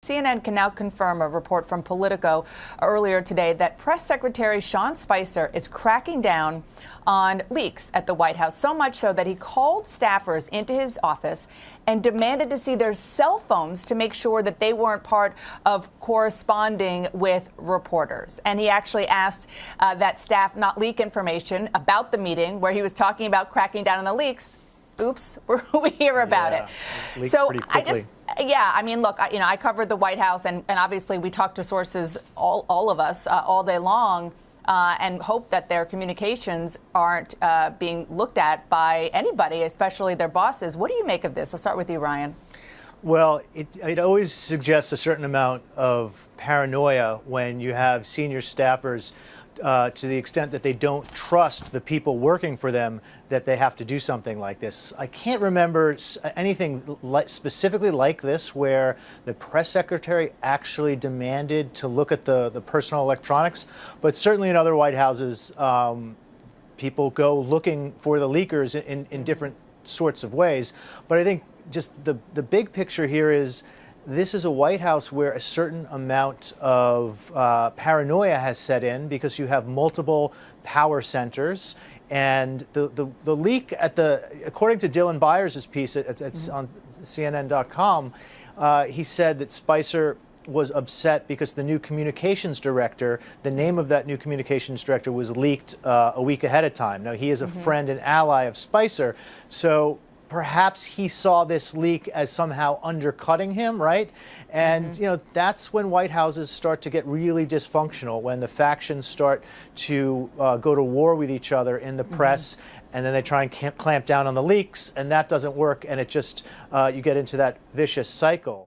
CNN can now confirm a report from Politico earlier today that Press Secretary Sean Spicer is cracking down on leaks at the White House, so much so that he called staffers into his office and demanded to see their cell phones to make sure that they weren't part of corresponding with reporters. And he actually asked that staff not leak information about the meeting where he was talking about cracking down on the leaks. Oops, we hear about it. So I mean, look, I covered the White House, and obviously we talk to sources, all of us, all day long, and hope that their communications aren't being looked at by anybody, especially their bosses. What do you make of this? I'll start with you, Ryan. Well, it always suggests a certain amount of paranoia when you have senior staffers to the extent that they don't trust the people working for them, that they have to do something like this. I can't remember anything specifically like this where the press secretary actually demanded to look at the personal electronics, but certainly in other White Houses, people go looking for the leakers in different sorts of ways. But I think just the big picture here is this is a White House where a certain amount of paranoia has set in because you have multiple power centers. And the leak according to Dylan Byers' piece, it's on CNN.com, he said that Spicer was upset because the new communications director, the name of that new communications director was leaked a week ahead of time. Now, he is a friend and ally of Spicer, so perhaps he saw this leak as somehow undercutting him, right? And, that's when White Houses start to get really dysfunctional, when the factions start to go to war with each other in the press, and then they try and clamp down on the leaks, and that doesn't work, and it just, you get into that vicious cycle.